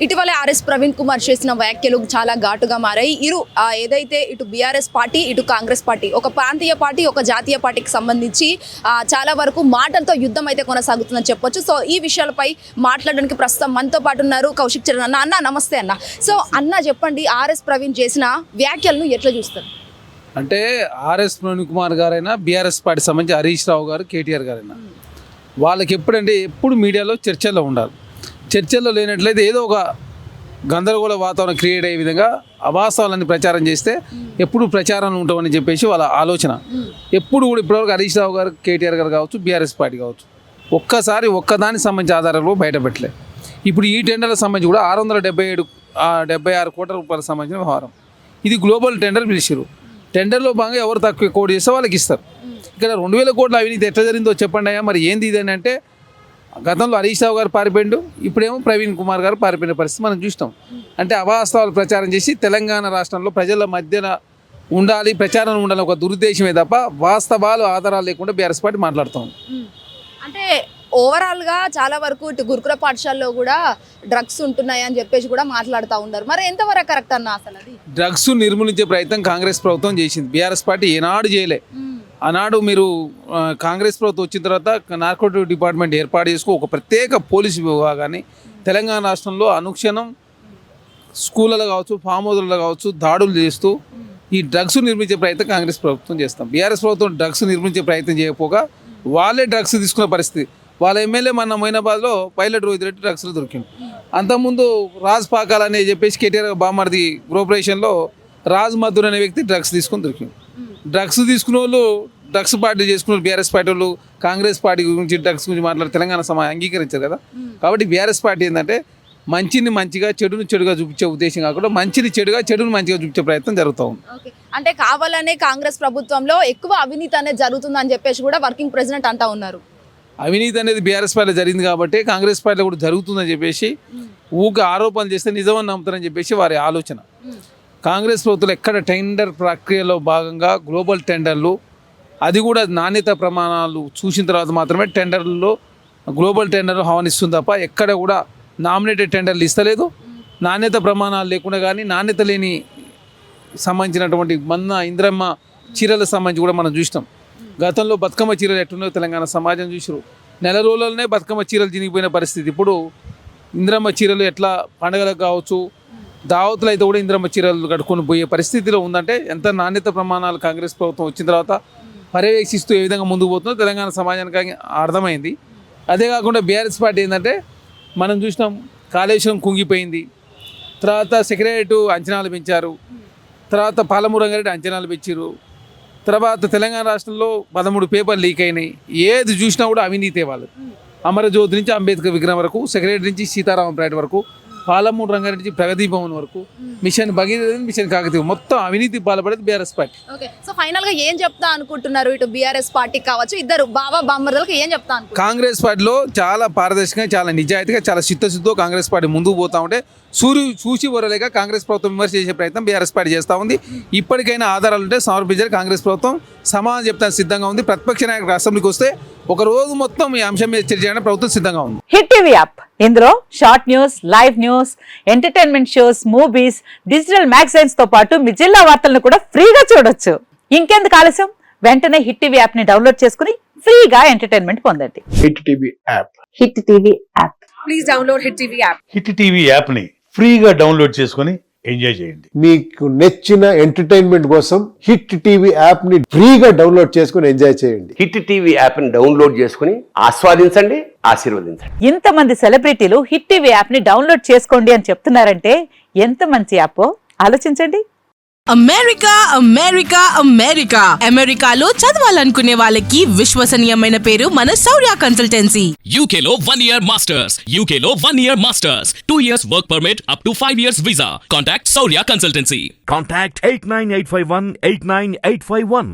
ఇటీవల ఆర్ఎస్ ప్రవీణ్ కుమార్ చేసిన వ్యాఖ్యలు చాలా ఘాటుగా మారాయి. ఏదైతే ఇటు బీఆర్ఎస్ పార్టీ ఇటు కాంగ్రెస్ పార్టీ ఒక ప్రాంతీయ పార్టీ ఒక జాతీయ పార్టీకి సంబంధించి చాలా వరకు మాటలతో యుద్ధం అయితే కొనసాగుతుందని చెప్పొచ్చు. సో ఈ విషయాలపై మాట్లాడడానికి ప్రస్తుతం మనతో పాటు ఉన్నారు కౌశిక్ చరణ్ అన్న. నమస్తే అన్న. సో అన్న చెప్పండి, ఆర్ఎస్ ప్రవీణ్ చేసిన వ్యాఖ్యలను ఎట్లా చూస్తారు? అంటే ఆర్ఎస్ ప్రవీణ్ కుమార్ గారైనా బీఆర్ఎస్ పార్టీ సంబంధించి హరీష్ రావు గారు కేటీఆర్ గారైనా వాళ్ళకి ఎప్పుడు మీడియాలో చర్చల్లో ఉండాలి. చర్చల్లో లేనట్లయితే ఏదో ఒక గందరగోళ వాతావరణం క్రియేట్ అయ్యే విధంగా అవాస్తవాలన్నీ ప్రచారం చేస్తే ఎప్పుడు ప్రచారం ఉంటామని చెప్పేసి వాళ్ళ ఆలోచన. ఎప్పుడు కూడా ఇప్పటివరకు హరీష్ రావు గారు కేటీఆర్ గారు కావచ్చు బీఆర్ఎస్ పార్టీ కావచ్చు ఒక్కదానికి సంబంధించి ఆధారాలు బయటపెట్టలే. ఇప్పుడు ఈ టెండర్లకు సంబంధించి కూడా 676 కోట్ల రూపాయలకు సంబంధించిన వ్యవహారం. ఇది గ్లోబల్ టెండర్ పిలిచారు. టెండర్లో భాగంగా ఎవరు తక్కువ కోడ్ చేస్తే వాళ్ళకి ఇస్తారు. ఇక్కడ 2000 కోట్ల అవినీతి ఎట్లా జరిగిందో చెప్పండి అయ్యా. మరి ఏంది ఇదని అంటే గతంలో హరీష్ రావు గారు పారిపోయిండు, ఇప్పుడేమో ప్రవీణ్ కుమార్ గారు పారిపోయిన పరిస్థితి మనం చూస్తాం. అంటే అవాస్తవాలు ప్రచారం చేసి తెలంగాణ రాష్ట్రంలో ప్రజల మధ్యన ఉండాలి, ప్రచారం ఉండాలి ఒక దురుద్దేశమే తప్ప వాస్తవాలు ఆధారాలు లేకుండా బీఆర్ఎస్ పార్టీ మాట్లాడుతాం. అంటే ఓవరాల్గా చాలా వరకు ఇటు గురుకుల పాఠశాలలో కూడా డ్రగ్స్ ఉంటున్నాయి అని చెప్పేసి కూడా మాట్లాడుతూ ఉన్నారు. మరి ఎంతవరకు కరెక్ట్ అన్న? అసలు అది డ్రగ్స్ నిర్మూలించే ప్రయత్నం కాంగ్రెస్ ప్రభుత్వం చేసింది, బీఆర్ఎస్ పార్టీ ఏనాడు చేయలే. ఆనాడు మీరు కాంగ్రెస్ ప్రభుత్వం వచ్చిన తర్వాత నార్కోటిక్ డిపార్ట్మెంట్ ఏర్పాటు చేసుకుని ఒక ప్రత్యేక పోలీసు విభాగాన్ని తెలంగాణ రాష్ట్రంలో అనుక్షణం స్కూళ్ళలో కావచ్చు ఫామ్ హౌస్లలో కావచ్చు దాడులు చేస్తూ ఈ డ్రగ్స్ నిర్మించే ప్రయత్నం కాంగ్రెస్ ప్రభుత్వం చేస్తాం. బీఆర్ఎస్ ప్రభుత్వం డ్రగ్స్ నిర్మించే ప్రయత్నం చేయకపోగా వాళ్ళే డ్రగ్స్ తీసుకునే పరిస్థితి. వాళ్ళ ఎమ్మెల్యే మన మొయినాబాద్లో పైలట్ రోహిత్ రెడ్డి డ్రగ్స్లో దొరికింది. అంతకుముందు రాజ్ పాకాల్ అని చెప్పేసి కేటీఆర్ బామర్ది గ్రూపరేషన్లో రాజ్ మధుర్ అనే వ్యక్తి డ్రగ్స్ తీసుకొని దొరికింది. డ్రగ్స్ తీసుకునే వాళ్ళు డ్రగ్స్ పార్టీ చేసుకున్న బీఆర్ఎస్ పార్టీ వాళ్ళు కాంగ్రెస్ పార్టీ గురించి డ్రగ్స్ గురించి మాట్లాడి తెలంగాణ సమాజం అంగీకరించారు కదా. కాబట్టి బీఆర్ఎస్ పార్టీ ఏంటంటే మంచిని మంచిగా చెడుని చెడుగా చూపించే ఉద్దేశం కాకుండా మంచిని చెడుగా చెడుని మంచిగా చూపించే ప్రయత్నం జరుగుతూ ఉంది. అంటే కావాలనే కాంగ్రెస్ ప్రభుత్వంలో ఎక్కువ అవినీతి అనేది జరుగుతుందని చెప్పేసి కూడా వర్కింగ్ ప్రెసిడెంట్ అంటా ఉన్నారు. అవినీతి అనేది బీఆర్ఎస్ పార్టీలో జరిగింది కాబట్టి కాంగ్రెస్ పార్టీలో కూడా జరుగుతుందని చెప్పేసి ఊరికి ఆరోపణలు చేస్తే నిజమని నమ్ముతారని చెప్పేసి వారి ఆలోచన. కాంగ్రెస్ ప్రభుత్వం ఎక్కడ టెండర్ ప్రక్రియలో భాగంగా గ్లోబల్ టెండర్లు అది కూడా నాణ్యత ప్రమాణాలు చూసిన తర్వాత మాత్రమే టెండర్లలో గ్లోబల్ టెండర్లు ఆహ్వానిస్తుంది తప్ప ఎక్కడ కూడా నామినేటెడ్ టెండర్లు ఇస్తలేదు. నాణ్యత ప్రమాణాలు లేకుండా కానీ నాణ్యత లేని సంబంధించినటువంటి ఇంద్రమ్మ చీరలకు సంబంధించి కూడా మనం చూసినాం. గతంలో బతుకమ్మ చీరలు ఎట్టున్నాయో తెలంగాణ సమాజం చూసారు. నెల రోజులనే బతుకమ్మ చీరలు చినిగిపోయిన పరిస్థితి. ఇప్పుడు ఇంద్రమ్మ చీరలు ఎట్లా పండుగలకు కావచ్చు దావతులు అయితే కూడా ఇంద్రమ్మ చీరలు కట్టుకొని పోయే పరిస్థితిలో ఉందంటే ఎంత నాణ్యత ప్రమాణాలు కాంగ్రెస్ ప్రభుత్వం వచ్చిన తర్వాత పర్యవేక్షిస్తూ ఏ విధంగా ముందుకు పోతుందో తెలంగాణ సమాజానికి అర్థమైంది. అదే కాకుండా బీఆర్ఎస్ పార్టీ ఏంటంటే మనం చూసినాం కాళేశ్వరం కుంగిపోయింది, తర్వాత సెక్రటరేట్ అంచనాలు పెంచారు, తర్వాత పాలమూరు రంగారెడ్డి అంచనాలు పెంచారు, తర్వాత తెలంగాణ రాష్ట్రంలో 13 పేపర్లు లీక్ అయినాయి. ఏది చూసినా కూడా అవినీతే వాళ్ళు. అమరజ్యోతి నుంచి అంబేద్కర్ విగ్రహం వరకు, సెక్రటరీ నుంచి సీతారామపేట వరకు, పాలమూరు రంగారెడ్డి నుంచి ప్రగతి భవన్ వరకు, మిషన్ భగీరథ మిషన్ కాకతీయ మొత్తం అవినీతి పాల్పడేది బీఆర్ఎస్ పార్టీ. సో ఫైనల్ గా ఏం చెప్తా అనుకుంటున్నారు ఇటు బీఆర్ఎస్ పార్టీ కావచ్చు ఇద్దరు బాబా బామ్మర్దలకు ఏం చెప్తా? కాంగ్రెస్ పార్టీలో చాలా పారదర్శకంగా చాలా నిజాయితీగా చాలా చిత్తశుద్ధితో కాంగ్రెస్ పార్టీ ముందుకు పోతా ఉంటే చూసి వరలేక కాంగ్రెస్ ప్రభుత్వం విమర్శ చేసే ప్రయత్నం బీఆర్ఎస్ పార్టీ చేస్తూ ఉంది. ఇప్పటికైనా ఆధారాలు ఉంటే సమర్పించారు. కాంగ్రెస్ ప్రభుత్వం సమాధానం చెప్తానికి సిద్ధంగా ఉంది. ప్రతిపక్ష నాయకుడు అసెంబ్లీకి వస్తే ఒక రోజు మొత్తం ఈ అంశం మీద చర్చ చేయడానికి ప్రభుత్వం సిద్ధంగా ఉంది. హిట్ టీవీ యాప్ ఇందులో short news, live news, entertainment shows, movies, digital magazines తో పాటు మీ జిల్లా వార్తలను కూడా ఫ్రీగా చూడొచ్చు. ఇంకెందుకు ఆలస్యం, వెంటనే హిట్ టీవీ యాప్ ని డౌన్లోడ్ చేసుకుని ఫ్రీగా ఎంటర్టైన్మెంట్ పొందండి. Hit TV app. Hit TV app. Please download hit TV app. Hit TV app ని ఫ్రీగా డౌన్లోడ్ చేసుకుని ఎంజాయ్ చేయండి. మీకు నచ్చిన ఎంటర్టైన్మెంట్ కోసం హిట్ టీవీ యాప్ ని ఫ్రీగా డౌన్లోడ్ చేసుకుని ఎంజాయ్ చేయండి. హిట్ టీవీ యాప్ ని డౌన్లోడ్ చేసుకుని ఆస్వాదించండి, ఆశీర్వదించండి. ఇంతమంది సెలబ్రిటీలు హిట్ టీవీ యాప్ ని డౌన్లోడ్ చేసుకోండి అని చెప్తున్నారంటే ఎంత మంచి యాప్ ఆలోచించండి. అమెరికా అమెరికా అమెరికా అమెరికాలో చదవాలనుకునే వాళ్ళకి విశ్వసనీయమైన పేరు మన శౌర్య కన్సల్టెన్సీ. UK లో 1 year masters, UK లో 1 year masters, 2 years work permit up to 5 years visa. Contact Saurya Consultancy. Contact 89851 89851.